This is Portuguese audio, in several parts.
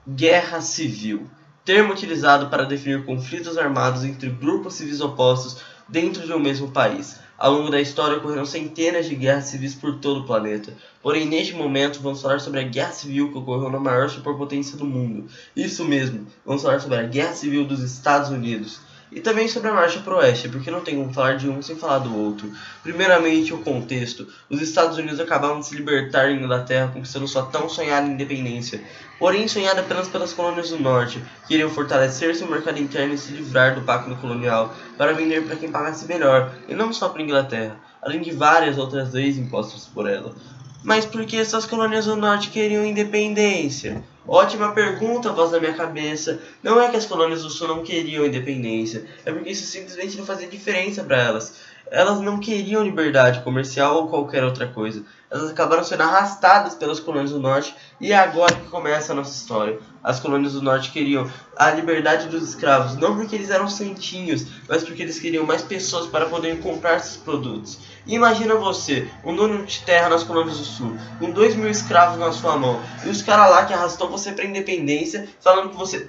Guerra civil, termo utilizado para definir conflitos armados entre grupos civis opostos dentro de um mesmo país. Ao longo da história ocorreram centenas de guerras civis por todo o planeta. Porém, neste momento, vamos falar sobre a guerra civil que ocorreu na maior superpotência do mundo. Isso mesmo, vamos falar sobre a guerra civil dos Estados Unidos. E também sobre a marcha para o oeste, porque não tem como falar de um sem falar do outro. Primeiramente, o contexto. Os Estados Unidos acabavam de se libertar da Inglaterra, conquistando sua tão sonhada independência. Porém, sonhada apenas pelas colônias do norte, que iriam fortalecer seu mercado interno e se livrar do pacto colonial, para vender para quem pagasse melhor, e não só para a Inglaterra, além de várias outras leis impostas por ela. Mas por que essas colônias do norte queriam independência? Ótima pergunta, voz da minha cabeça. Não é que as colônias do sul não queriam independência, é porque isso simplesmente não fazia diferença para elas. Elas não queriam liberdade comercial ou qualquer outra coisa. Elas acabaram sendo arrastadas pelas colônias do norte e é agora que começa a nossa história. As colônias do norte queriam a liberdade dos escravos, não porque eles eram santinhos, mas porque eles queriam mais pessoas para poderem comprar esses produtos. E imagina você, um dono de terra nas colônias do sul, com 2.000 escravos na sua mão, e os caras lá que arrastou você para a independência, falando que você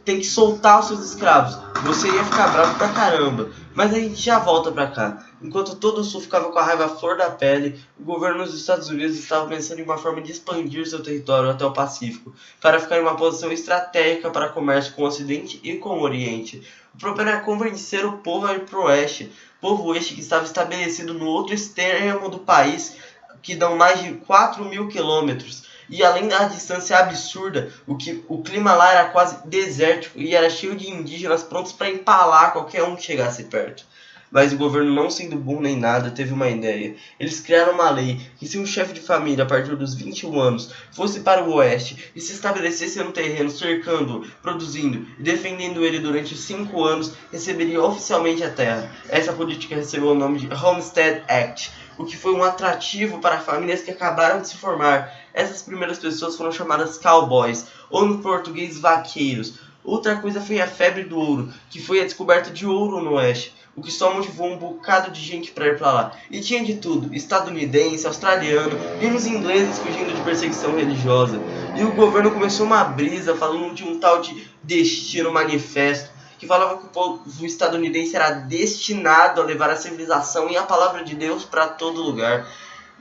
tem que soltar os seus escravos. Você ia ficar bravo pra caramba. Mas a gente já volta pra cá. Enquanto todo o sul ficava com a raiva à flor da pele, o governo dos Estados Unidos estava pensando em uma forma de expandir seu território até o Pacífico, para ficar em uma posição estratégica para comércio com o Ocidente e com o Oriente. O problema era convencer o povo a ir pro oeste. Povo este que estava estabelecido no outro extremo do país, que dão mais de 4.000 quilômetros. E além da distância absurda, o clima lá era quase desértico e era cheio de indígenas prontos para empalar qualquer um que chegasse perto. Mas o governo, não sendo bom nem nada, teve uma ideia. Eles criaram uma lei que se um chefe de família, a partir dos 21 anos, fosse para o oeste e se estabelecesse no terreno, cercando-o, produzindo e defendendo ele durante 5 anos, receberia oficialmente a terra. Essa política recebeu o nome de Homestead Act, o que foi um atrativo para famílias que acabaram de se formar. Essas primeiras pessoas foram chamadas cowboys, ou no português vaqueiros. Outra coisa foi a febre do ouro, que foi a descoberta de ouro no oeste, o que só motivou um bocado de gente para ir para lá. E tinha de tudo, estadunidense, australiano e uns ingleses fugindo de perseguição religiosa. E o governo começou uma brisa falando de um tal de Destino Manifesto, que falava que o povo estadunidense era destinado a levar a civilização e a palavra de Deus para todo lugar.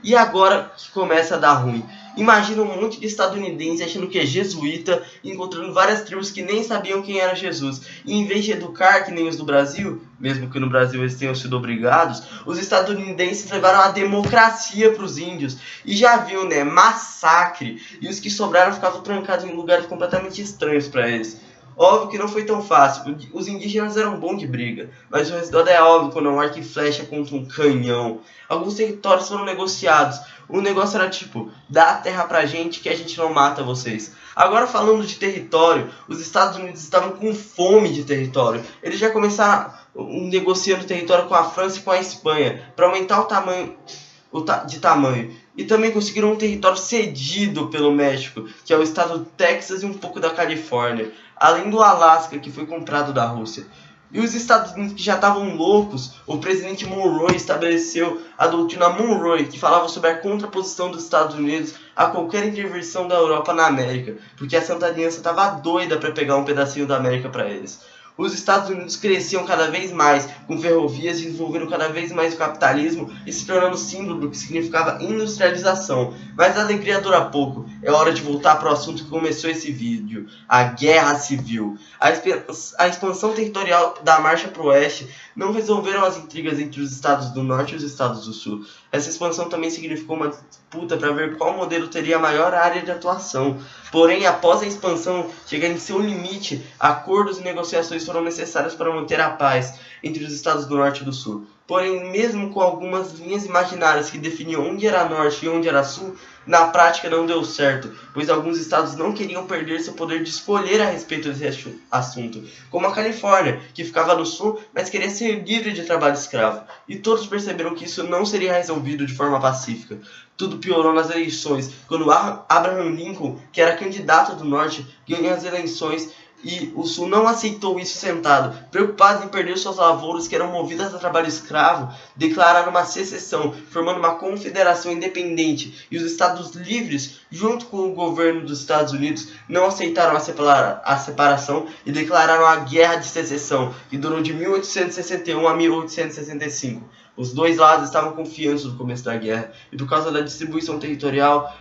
E agora que começa a dar ruim. Imagina um monte de estadunidense achando que é jesuíta, encontrando várias tribos que nem sabiam quem era Jesus. E em vez de educar que nem os do Brasil, mesmo que no Brasil eles tenham sido obrigados, os estadunidenses levaram a democracia para os índios. E já viu, né? Massacre. E os que sobraram ficavam trancados em lugares completamente estranhos para eles. Óbvio que não foi tão fácil, os indígenas eram bons de briga, mas o resultado é óbvio quando é um arco e flecha contra um canhão. Alguns territórios foram negociados, o negócio era tipo, dá a terra pra gente que a gente não mata vocês. Agora falando de território, os Estados Unidos estavam com fome de território, eles já começaram negociando território com a França e com a Espanha, para aumentar o tamanho de tamanho. E também conseguiram um território cedido pelo México, que é o estado do Texas e um pouco da Califórnia, além do Alasca, que foi comprado da Rússia. E os Estados Unidos, que já estavam loucos, o presidente Monroe estabeleceu a doutrina Monroe, que falava sobre a contraposição dos Estados Unidos a qualquer intervenção da Europa na América, porque a Santa Aliança estava doida para pegar um pedacinho da América para eles. Os Estados Unidos cresciam cada vez mais, com ferrovias, desenvolvendo cada vez mais o capitalismo e se tornando símbolo do que significava industrialização. Mas a alegria dura pouco. É hora de voltar para o assunto que começou esse vídeo, a Guerra Civil. A expansão territorial da marcha para o oeste não resolveram as intrigas entre os estados do norte e os estados do sul. Essa expansão também significou uma disputa para ver qual modelo teria a maior área de atuação. Porém, após a expansão chegar em seu limite, acordos e negociações foram necessários para manter a paz entre os estados do norte e do sul. Porém, mesmo com algumas linhas imaginárias que definiam onde era norte e onde era sul, na prática não deu certo, pois alguns estados não queriam perder seu poder de escolher a respeito desse assunto, como a Califórnia, que ficava no sul, mas queria ser livre de trabalho escravo. E todos perceberam que isso não seria resolvido de forma pacífica. Tudo piorou nas eleições, quando Abraham Lincoln, que era candidato do norte, ganhou as eleições E o Sul não aceitou isso sentado. Preocupados em perder suas lavouras que eram movidas a trabalho escravo, declararam uma secessão, formando uma confederação independente. E os Estados Livres, junto com o governo dos Estados Unidos, não aceitaram a separação e declararam a Guerra de Secessão, que durou de 1861 a 1865. Os dois lados estavam confiantes no começo da guerra, e por causa da distribuição territorial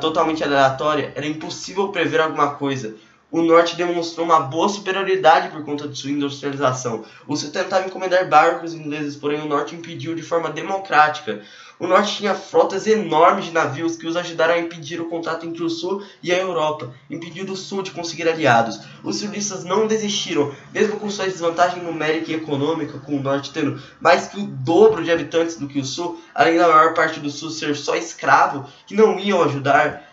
totalmente aleatória, era impossível prever alguma coisa. O Norte demonstrou uma boa superioridade por conta de sua industrialização. O Sul tentava encomendar barcos ingleses, porém o Norte impediu de forma democrática. O Norte tinha frotas enormes de navios que os ajudaram a impedir o contato entre o Sul e a Europa, impedindo o Sul de conseguir aliados. Os sulistas não desistiram, mesmo com sua desvantagem numérica e econômica, com o Norte tendo mais que o dobro de habitantes do que o Sul, além da maior parte do Sul ser só escravo, que não iam ajudar.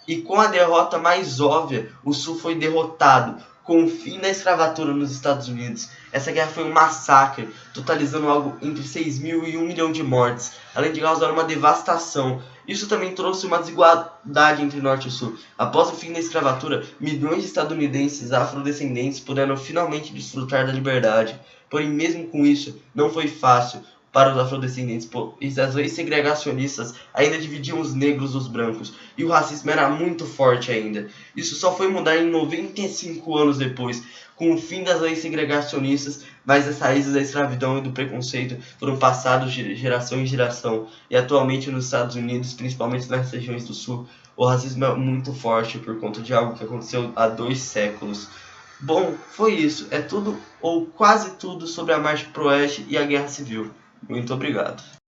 E com a derrota mais óbvia, o Sul foi derrotado, com o fim da escravatura nos Estados Unidos. Essa guerra foi um massacre, totalizando algo entre 6 mil e 1 milhão de mortes, além de causar uma devastação. Isso também trouxe uma desigualdade entre Norte e Sul. Após o fim da escravatura, milhões de estadunidenses afrodescendentes puderam finalmente desfrutar da liberdade. Porém, mesmo com isso, não foi fácil para os afrodescendentes, pois as leis segregacionistas ainda dividiam os negros dos brancos, e o racismo era muito forte ainda. Isso só foi mudar em 95 anos depois, com o fim das leis segregacionistas, mas as raízes da escravidão e do preconceito foram passados de geração em geração, e atualmente nos Estados Unidos, principalmente nas regiões do Sul, o racismo é muito forte por conta de algo que aconteceu há 2 séculos. Bom, foi isso. É tudo, ou quase tudo, sobre a Marcha pro Oeste e a Guerra Civil. Muito obrigado.